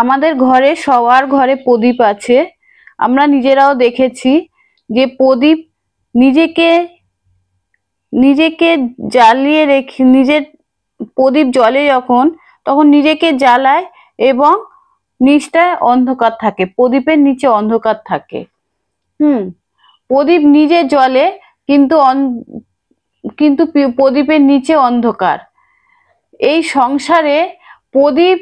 আমাদের ঘরে সবার ঘরে প্রদীপ আছে। আমরা নিজেরাও দেখেছি যে প্রদীপ নিজেকে নিজেকে জ্বালিয়ে রেখে, নিজের প্রদীপ জ্বলে যখন, তখন নিজেকে জ্বালায় এবং নিচটায় অন্ধকার থাকে, প্রদীপের নিচে অন্ধকার থাকে। প্রদীপ নিজে জ্বলে কিন্তু কিন্তু প্রদীপের নিচে অন্ধকার। এই সংসারে প্রদীপ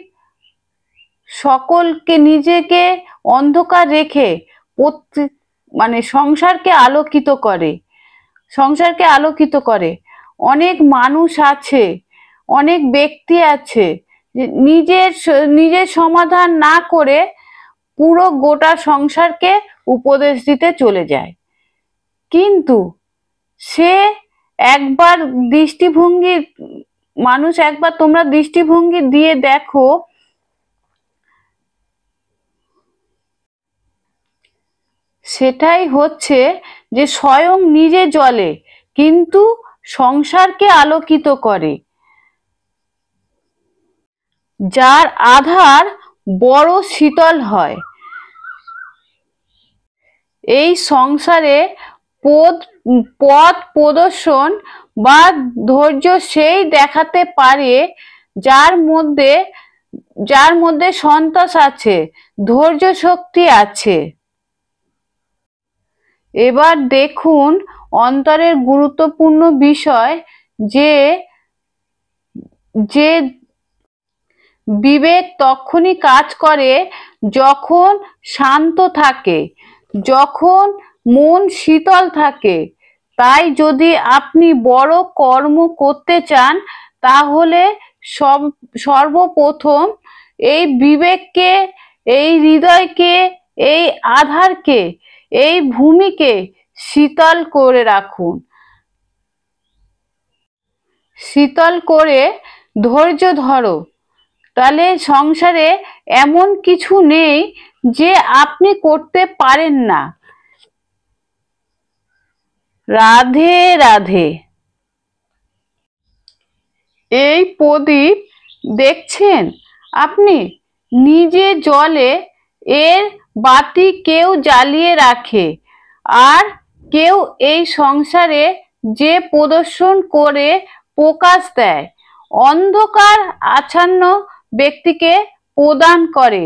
সকলকে নিজেকে অন্ধকার রেখে মানে সংসারকে আলোকিত করে। অনেক মানুষ আছে, অনেক ব্যক্তি আছে নিজের সমাধান না করে পুরো গোটা সংসারকে উপদেশ দিতে চলে যায়। কিন্তু সে একবার তোমরা দৃষ্টিভঙ্গি দিয়ে দেখো, সেটাই হচ্ছে যে স্বয়ং নিজে জ্বলে কিন্তু সংসারকে আলোকিত করে। যার আধার বড় শীতল হয়। এই সংসারে পথ প্রদর্শন বা ধৈর্য সেই দেখাতে পারে যার মধ্যে সন্তোষ আছে, ধৈর্য শক্তি আছে। এবার দেখুন অন্তরের গুরুত্বপূর্ণ বিষয় যে বিবেক তখনই কাজ করে যখন শান্ত থাকে, যখন মন শীতল থাকে। তাই যদি আপনি বড় কর্ম করতে চান, তাহলে সর্বপ্রথম এই বিবেককে, এই হৃদয়কে, এই আধারকে, এই ভূমিকে শীতল করে রাখুন। শীতল করে ধৈর্য ধরো, তাহলে সংসারে এমন কিছু নেই যে আপনি করতে পারেন না। রাধে রাধে। এই প্রদীপ দেখছেন আপনি, নিজে জ্বলে, এর বাতি কেউ জ্বালিয়ে রাখে, আর কেউ এই সংসারে যে প্রদর্শন করে প্রকাশ দেয়, অন্ধকার আচ্ছন্ন ব্যক্তিকে প্রদান করে।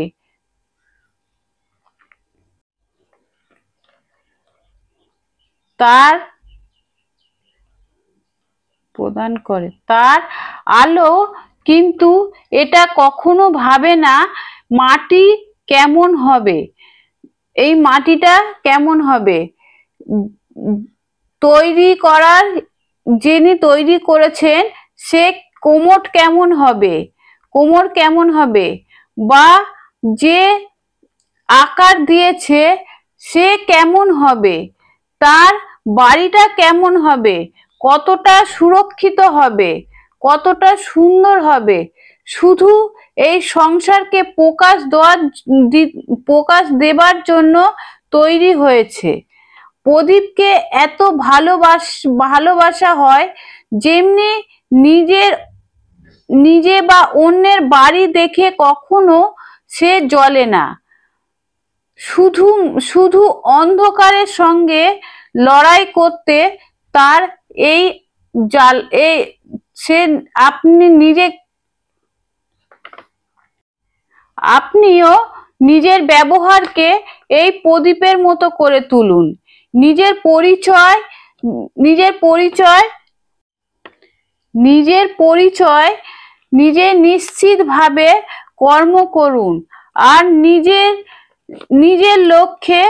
তার আলো, কিন্তু এটা কখনো ভাবে না মাটি কেমন হবে, এই মাটিটা কেমন হবে। যিনি তৈরি করেছেন সে কোমর কেমন হবে, বা যে আকার দিয়েছে সে কেমন হবে, তার বাড়িটা কেমন হবে, কতটা সুরক্ষিত হবে, কতটা সুন্দর হবে, শুধু এই সংসারকে প্রকাশ দেবার জন্য তৈরি হয়েছে। প্রদীপকে এত ভালোবাসা হয়, যেমনি নিজে বা অন্যের বাড়ি দেখে কখনো সে জ্বলে না। শুধু অন্ধকারের সঙ্গে লড়াই করতে তার আপনিও নিজের ব্যবহারকে এই প্রদীপের মতো করে তুলুন। নিজের পরিচয় নিজে নিশ্চিতভাবে কর্ম করুন, আর নিজের লক্ষ্যে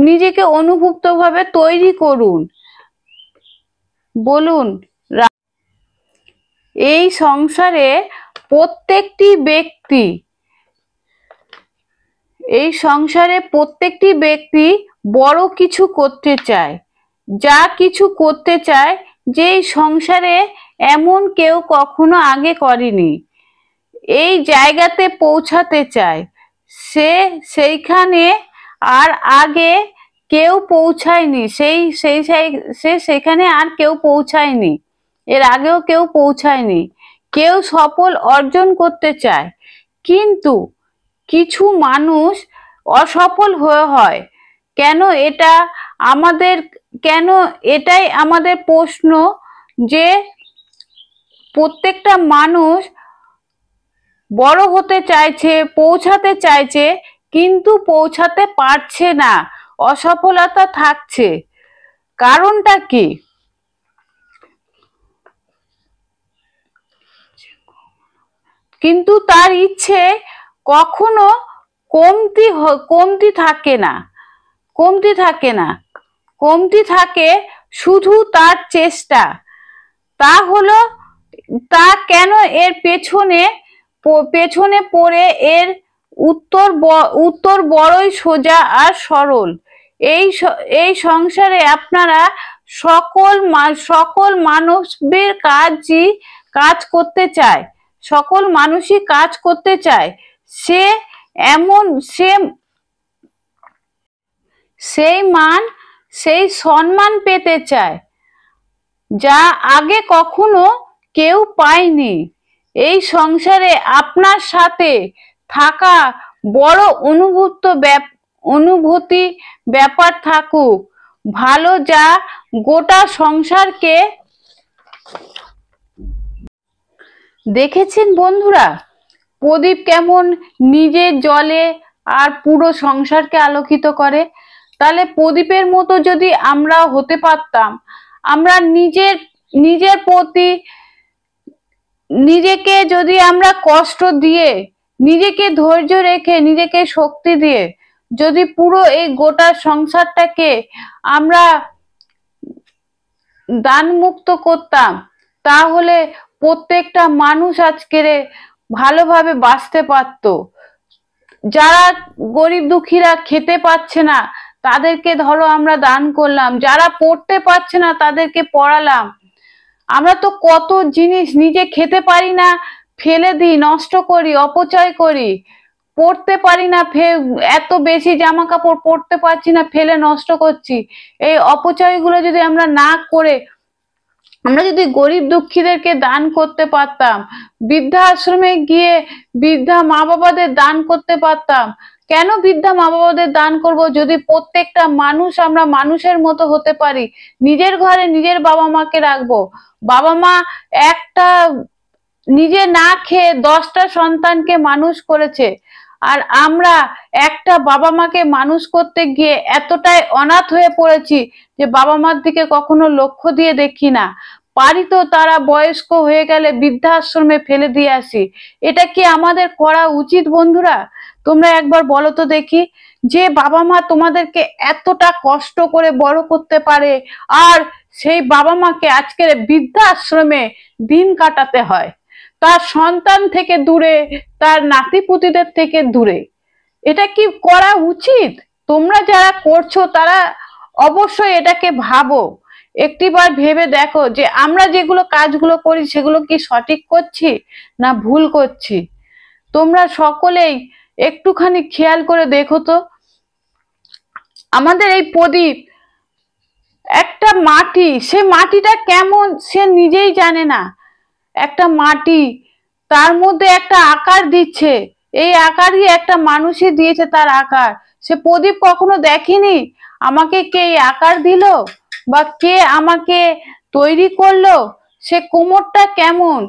নিজেকে অনুভূতভাবে তৈরি করুন। বলুন, এই সংসারে প্রত্যেকটি ব্যক্তি বড় কিছু করতে চায়, যা কিছু করতে চায়, যেই সংসারে এমন কেউ কখনো আগে করেনি, এই জায়গাতে পৌঁছাতে চায়, সেইখানে আর আগে কেউ পৌঁছায়নি, সেখানে আর কেউ পৌঁছায়নি, এর আগেও কেউ পৌঁছায়নি। কেউ সফল অর্জন করতে চায়, কিন্তু কিছু মানুষ অসফল হয়। কেন এটাই আমাদের প্রশ্ন, যে প্রত্যেকটা মানুষ বড় হতে চাইছে, পৌঁছাতে চাইছে, কিন্তু পৌঁছাতে পারছে না, অসফলতা থাকছে। কারণটা কি? কিন্তু তার ইচ্ছে কখনো কমতি থাকে না, কমতি থাকে শুধু তার চেষ্টা। তা কেন? এর পেছনে পড়ে এর উত্তর বড়ই সোজা আর সরল। এই সংসারে আপনারা সকল মানবের কাজ করতে চায়, সকল মানুষই কাজ করতে চায়। সেই সম্মান পেতে চায়, যা আগে কখনো কেউ পায়নি। এই সংসারে আপনার সাথে থাকা বড় অনুভূতি ব্যাপার থাকুক ভালো, যা গোটা সংসারকে। দেখেছেন বন্ধুরা, প্রদীপ কেমন নিজের জ্বলে আর পুরো সংসারকে আলোকিত করে। তাহলে প্রদীপের মতো যদি আমরা হতে পারতাম, আমরা নিজের প্রতি নিজেকে যদি আমরা কষ্ট দিয়ে, নিজেকে ধৈর্য রেখে, নিজেকে শক্তি দিয়ে যদি পুরো এই গোটা সংসারটাকে আমরা দান মুক্ত করতাম, তাহলে প্রত্যেকটা মানুষ আজকের ভালোভাবে বাঁচতে পারত। যারা গরিব দুঃখীরা খেতে পাচ্ছে না, তাদেরকে ধরো আমরা দান করলাম, যারা পড়তে পারছে না তাদেরকে পড়ালাম। আমরা তো কত জিনিস নিজে খেতে পারি না, ফেলে দিই, নষ্ট করি, অপচয় করি। পড়তে পারি না, এত বেশি জামা কাপড় পরতে পারছি না, ফেলে নষ্ট করছি। এই অপচয়গুলো যদি আমরা না করে আমরা যদি গরিব দুঃখীদেরকে দান করতে পারতাম, বৃদ্ধা আশ্রমে গিয়ে বৃদ্ধা মা বাবাদের দান করতে পারতাম। কেন বৃদ্ধা মা বাবাদের দান করব? যদি প্রত্যেকটা মানুষ আমরা মানুষের মতো হতে পারি, নিজের ঘরে নিজের বাবা মাকে রাখবো। বাবা মা নিজে না খেয়ে 10টা সন্তানকে মানুষ করেছে, আর আমরা একটা বাবা মাকে মানুষ করতে গিয়ে এতটাই অনাথ হয়ে পড়েছি যে বাবা মার দিকে কখনো লক্ষ্য দিয়ে দেখি না। পারি তো তারা বয়স্ক হয়ে গেলে বৃদ্ধাশ্রমে ফেলে দিয়ে আসি। এটা কি আমাদের করা উচিত? বন্ধুরা, তোমরা একবার বলো তো দেখি, যে বাবা মা তোমাদেরকে এতটা কষ্ট করে বড় করতে পারে, আর সেই বাবা মাকে আজকের বৃদ্ধাশ্রমে দিন কাটাতে হয়, তার সন্তান থেকে দূরে, তার নাতিপুতিদের থেকে দূরে। এটা কি করা উচিত? তোমরা যারা করছো তারা অবশ্যই এটাকে ভাবো, একটিবার ভেবে দেখো যে আমরা যেগুলো কাজগুলো করি সেগুলো কি সঠিক করছি না ভুল করছি। তোমরা সকলেই একটুখানি খেয়াল করে দেখো তো। আমাদের এই প্রদীপ একটা মাটি, সে মাটিটা কেমন সে নিজেই জানে না। একটা মাটি, তার মধ্যে একটা আকার দিচ্ছে, এই আকারই একটা মানুষই দিয়েছে তার আকার। সে প্রদীপ কখনো দেখেনি আমাকে কে আকার দিল বা কে আমাকে তৈরি করলো, সে কোমরটা কেমন,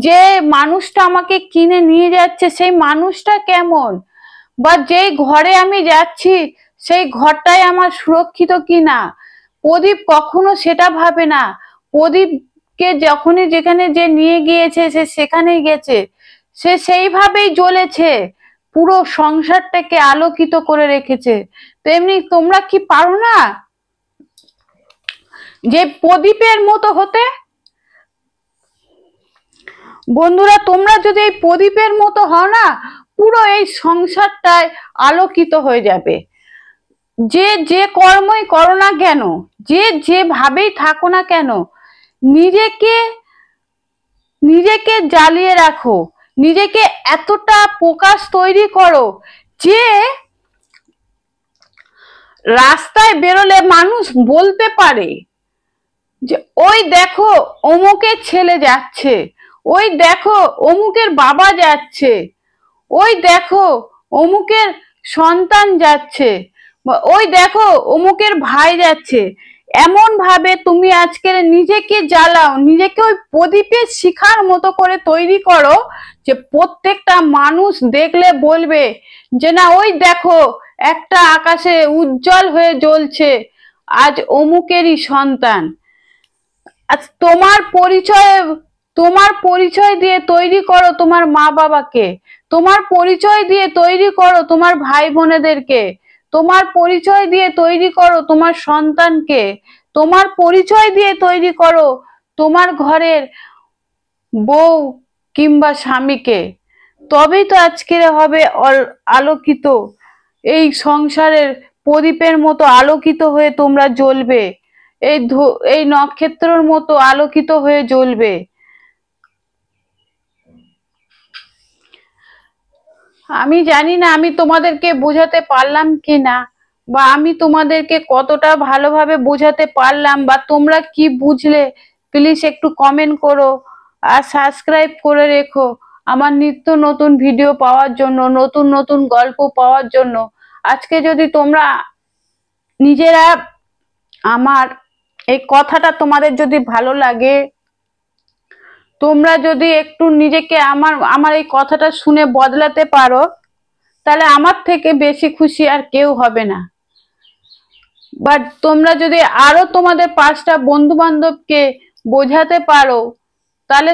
যে মানুষটা আমাকে কিনে নিয়ে যাচ্ছে সেই মানুষটা কেমন, বা যেই ঘরে আমি যাচ্ছি সেই ঘরটাই আমার সুরক্ষিত কিনা। প্রদীপ কখনো সেটা ভাবে না। প্রদীপকে যখনই যেখানে যে নিয়ে গিয়েছে সে সেখানেই গেছে, সে সেইভাবেই জ্বলেছে, পুরো সংসারটাকে আলোকিত করে রেখেছে। তেমনি তোমরা কি পারো না যে প্রদীপের মতো হতে? বন্ধুরা, তোমরা যদি এই প্রদীপের মতো হও না, পুরো এই সংসারটায় আলোকিত হয়ে যাবে। যে কর্মই করো না কেন, যেভাবেই থাকো না কেন, নিজেকে জ্বালিয়ে রাখো, নিজেকে এতটা প্রকাশ তৈরি করো যে রাস্তায় বেরোলে মানুষ বলতে পারে যে ওই দেখো অমুকের ছেলে যাচ্ছে, ওই দেখো অমুকের বাবা যাচ্ছে, ওই দেখো অমুকের সন্তান যাচ্ছে, ওই দেখো অমুকের ভাই যাচ্ছে, এমন ভাবে তুমি আজকে নিজেকে জ্বালাও, নিজেকে ওই প্রদীপের শিখার মতো করে তৈরি করো যে প্রত্যেকটা মানুষ দেখলে বলবে যে না ওই দেখো একটা আকাশে উজ্জ্বল হয়ে জ্বলছে, আজ অমুকেরই সন্তান। আজ তোমার পরিচয় দিয়ে তৈরি করো তোমার মা বাবাকে, তোমার পরিচয় দিয়ে তৈরি করো তোমার ভাই বোনেদেরকে, তোমার পরিচয় দিয়ে তৈরি করো তোমার সন্তানকে, তোমার পরিচয় দিয়ে তৈরি করো তোমার ঘরের বউ কিংবা স্বামীকে। তবেই তো আজকের হবে আলোকিত, এই সংসারের প্রদীপের মতো আলোকিত হয়ে তোমরা জ্বলবে, এই নক্ষত্রের মতো আলোকিত হয়ে জ্বলবে। আমি জানি না আমি তোমাদেরকে বোঝাতে পারলাম কি না, বা আমি তোমাদেরকে কতটা ভালোভাবে বোঝাতে পারলাম, বা তোমরা কি বুঝলে প্লিজ একটু কমেন্ট করো আর সাবস্ক্রাইব করে রেখো আমার নিত্য নতুন ভিডিও পাওয়ার জন্য, নতুন নতুন গল্প পাওয়ার জন্য। আজকে যদি তোমরা নিজেরা আমার এই কথাটা তোমাদের যদি ভালো লাগে, তোমরা যদি একটু নিজেকে আমার এই কথাটা শুনে বদলাতে পারো, তাহলে আমার থেকে বেশি খুশি আর কেউ হবে না। বাট তোমরা যদি আরো তোমাদের 5টা বন্ধু বান্ধবকে বোঝাতে পারো, তাহলে